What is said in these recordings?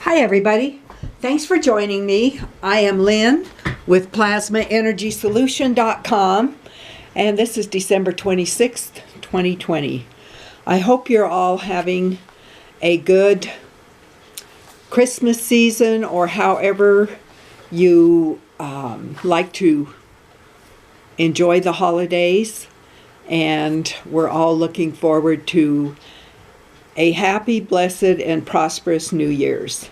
Hi everybody, thanks for joining me. I am Lynn with PlasmaEnergySolution.com and this is December 26th, 2020. I hope you're all having a good Christmas season or however you like to enjoy the holidays, and we're all looking forward to a happy, blessed, and prosperous New Year's.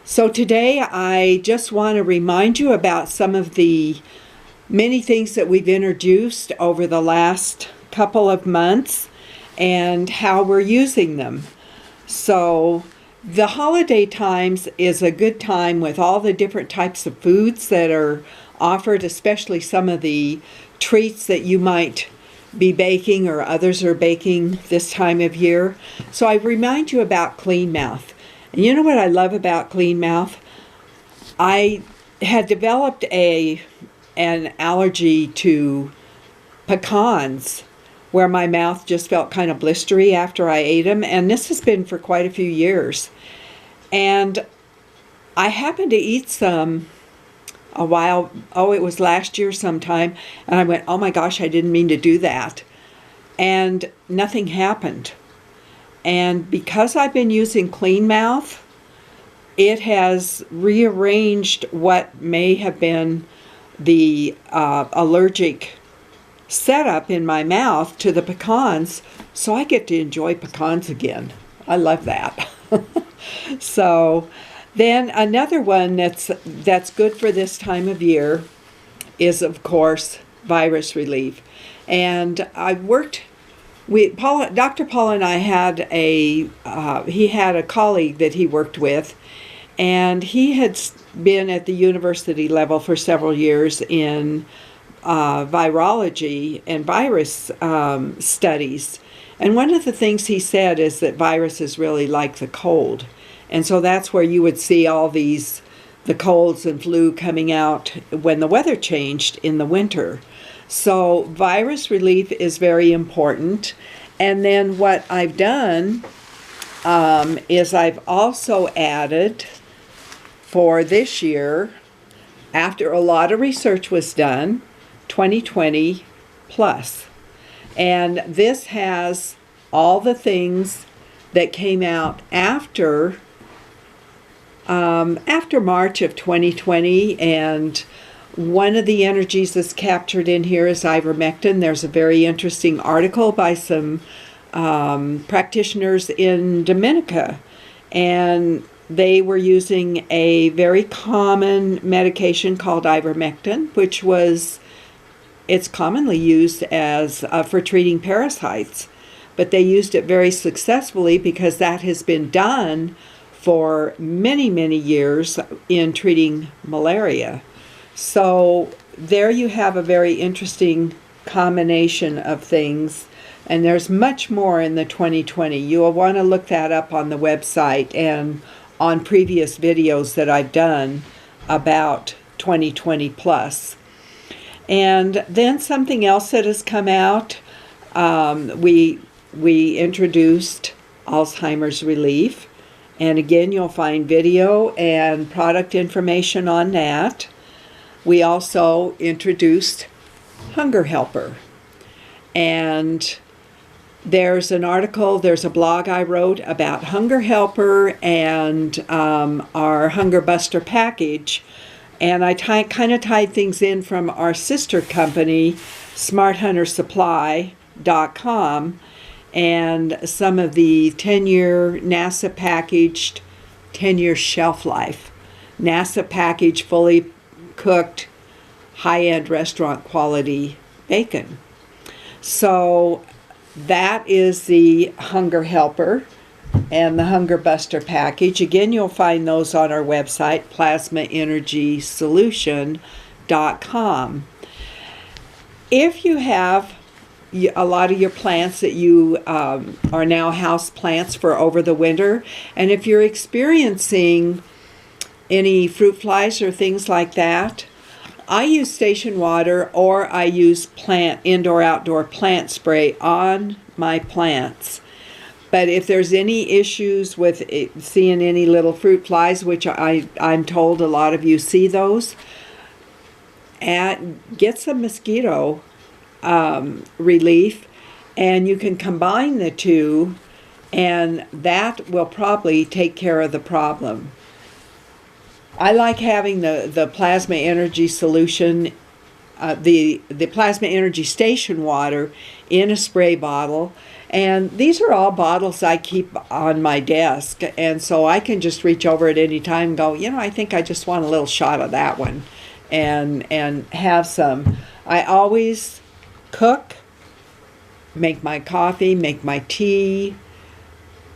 So today I just want to remind you about some of the many things that we've introduced over the last couple of months and how we're using them. So the holiday times is a good time with all the different types of foods that are offered, especially some of the treats that you might be baking or others are baking this time of year. So I remind you about Clean Mouth. And you know what I love about Clean Mouth? I had developed an allergy to pecans where my mouth just felt kind of blistery after I ate them, and this has been for quite a few years. And I happened to eat some a while, it was last year sometime, and I went, oh my gosh, I didn't mean to do that. And nothing happened. And because I've been using Clean Mouth, it has rearranged what may have been the allergic setup in my mouth to the pecans, so I get to enjoy pecans again. I love that. So then another one that's good for this time of year is, of course, virus relief. And I've worked. Dr. Paul and I had he had a colleague that he worked with, and he had been at the university level for several years in virology and virus studies. And one of the things he said is that viruses really like the cold. And so that's where you would see all the colds and flu coming out when the weather changed in the winter. So virus relief is very important. And then what I've done is I've also added for this year, after a lot of research was done, 2020 plus. And this has all the things that came out after March of 2020, and one of the energies that's captured in here is ivermectin. There's a very interesting article by some practitioners in Dominica, and they were using a very common medication called ivermectin, which it's commonly used as for treating parasites, but they used it very successfully because that has been done for many, many years in treating malaria. So there you have a very interesting combination of things, and there's much more in the 2020. You'll want to look that up on the website and on previous videos that I've done about 2020 plus. And then something else that has come out, we introduced Alzheimer's relief. And again, you'll find video and product information on that. We also introduced Hunger Helper. And there's an article, there's a blog I wrote about Hunger Helper and our Hunger Buster package. And I kind of tied things in from our sister company, SmartHunterSupply.com, and some of the 10-year NASA packaged 10-year shelf life. NASA packaged, fully cooked, high-end restaurant quality bacon. So that is the Hunger Helper and the Hunger Buster package. Again, you'll find those on our website, PlasmaEnergySolution.com. If you have a lot of your plants that you are now house plants for over the winter, and if you're experiencing any fruit flies or things like that, I use station water or I use indoor-outdoor plant spray on my plants. But if there's any issues with seeing any little fruit flies, which I'm told a lot of you see those, get some mosquito relief, and you can combine the two, and that will probably take care of the problem. I like having the plasma energy solution, the plasma energy station water in a spray bottle. And these are all bottles I keep on my desk, and so I can just reach over at any time and go, I think I just want a little shot of that one, and have some. I always cook, make my coffee, make my tea,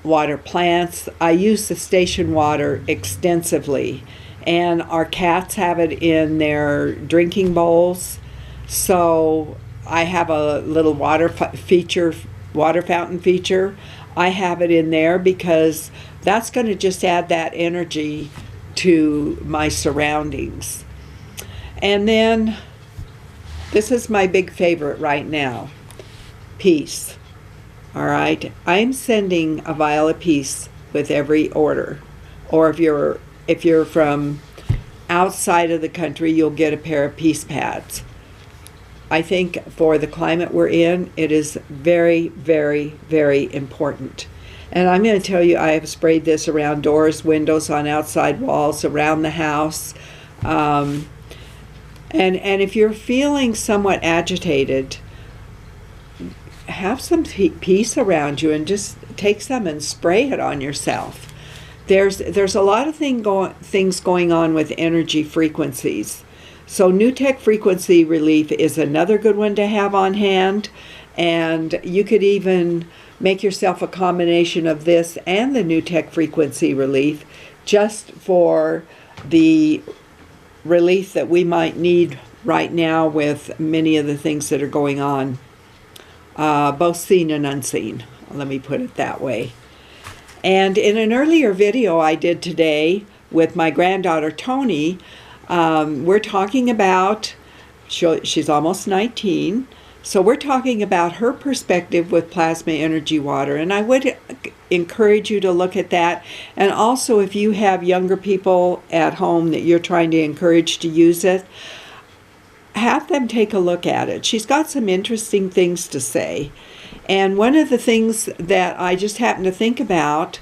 water plants. I use the station water extensively, and our cats have it in their drinking bowls, so I have a little water fountain feature. I have it in there because that's going to just add that energy to my surroundings. And then this is my big favorite right now, peace. All right, I'm sending a vial of peace with every order. Or if you're from outside of the country, you'll get a pair of peace pads. I think for the climate we're in, it is very, very, very important. And I'm going to tell you, I have sprayed this around doors, windows, on outside walls, around the house. And if you're feeling somewhat agitated, have some peace around you and just take some and spray it on yourself. There's a lot of things going on with energy frequencies. So NewTek Frequency Relief is another good one to have on hand, and you could even make yourself a combination of this and the NewTek Frequency Relief just for the relief that we might need right now with many of the things that are going on, both seen and unseen. Let me put it that way. And in an earlier video I did today with my granddaughter Tony, we're talking about, she's almost 19, so we're talking about her perspective with plasma energy water, and I would encourage you to look at that. And also, if you have younger people at home that you're trying to encourage to use it, have them take a look at it. She's got some interesting things to say. And one of the things that I just happened to think about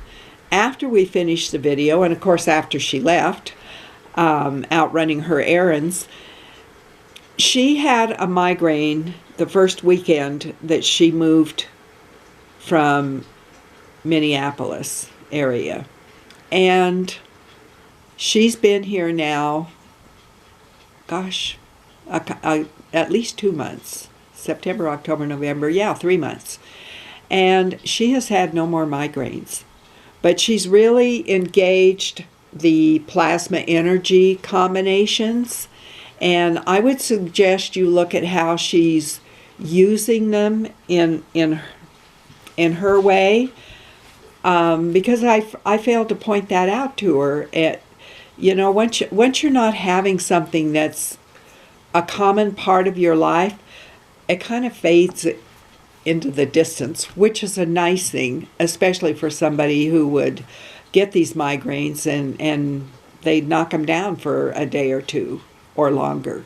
after we finished the video, and of course after she left, out running her errands, she had a migraine the first weekend that she moved from Minneapolis area. And she's been here now, gosh, at least 2 months. September, October, November, 3 months. And she has had no more migraines. But she's really engaged the plasma energy combinations, and I would suggest you look at how she's using them in her way, because I failed to point that out to her. Once you're not having something that's a common part of your life, it kind of fades into the distance, which is a nice thing, especially for somebody who would get these migraines and they'd knock them down for a day or two or longer.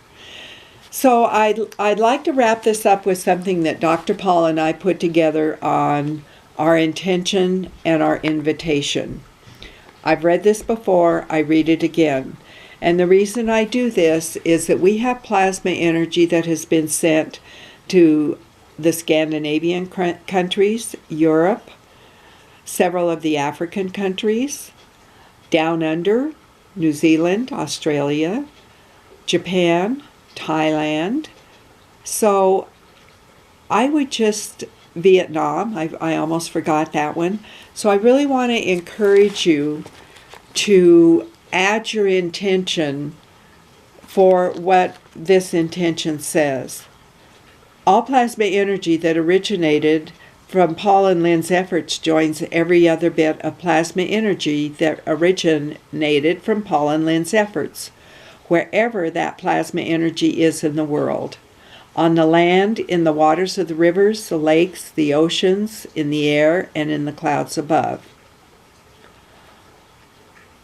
So I'd like to wrap this up with something that Dr. Paul and I put together on our intention and our invitation. I've read this before, I read it again. And the reason I do this is that we have plasma energy that has been sent to the Scandinavian countries, Europe, several of the African countries, down under, New Zealand, Australia, Japan, Thailand. So I would just, Vietnam, I almost forgot that one. So I really want to encourage you to add your intention for what this intention says. All plasma energy that originated from Paul and Lynn's efforts joins every other bit of plasma energy that originated from Paul and Lynn's efforts, wherever that plasma energy is in the world. on the land, in the waters of the rivers, the lakes, the oceans, in the air, and in the clouds above.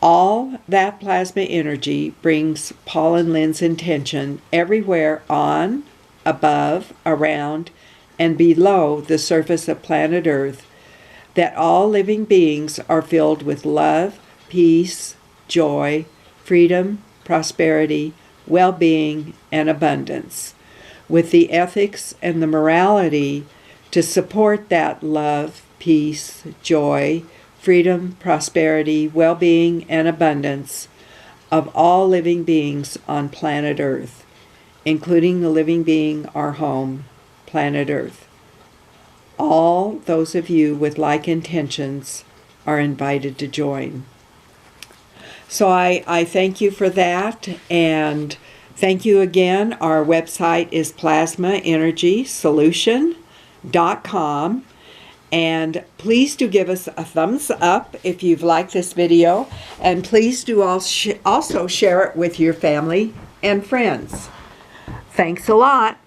All that plasma energy brings Paul and Lynn's intention everywhere on, above, around, and below the surface of planet Earth, that all living beings are filled with love, peace, joy, freedom, prosperity, well-being, and abundance, with the ethics and the morality to support that love, peace, joy, freedom, prosperity, well-being, and abundance of all living beings on planet Earth, including the living being, our home, planet Earth. All those of you with like intentions are invited to join. So I thank you for that, and thank you again. Our website is plasmaenergysolution.com. And please do give us a thumbs up if you've liked this video. And please do also share it with your family and friends. Thanks a lot.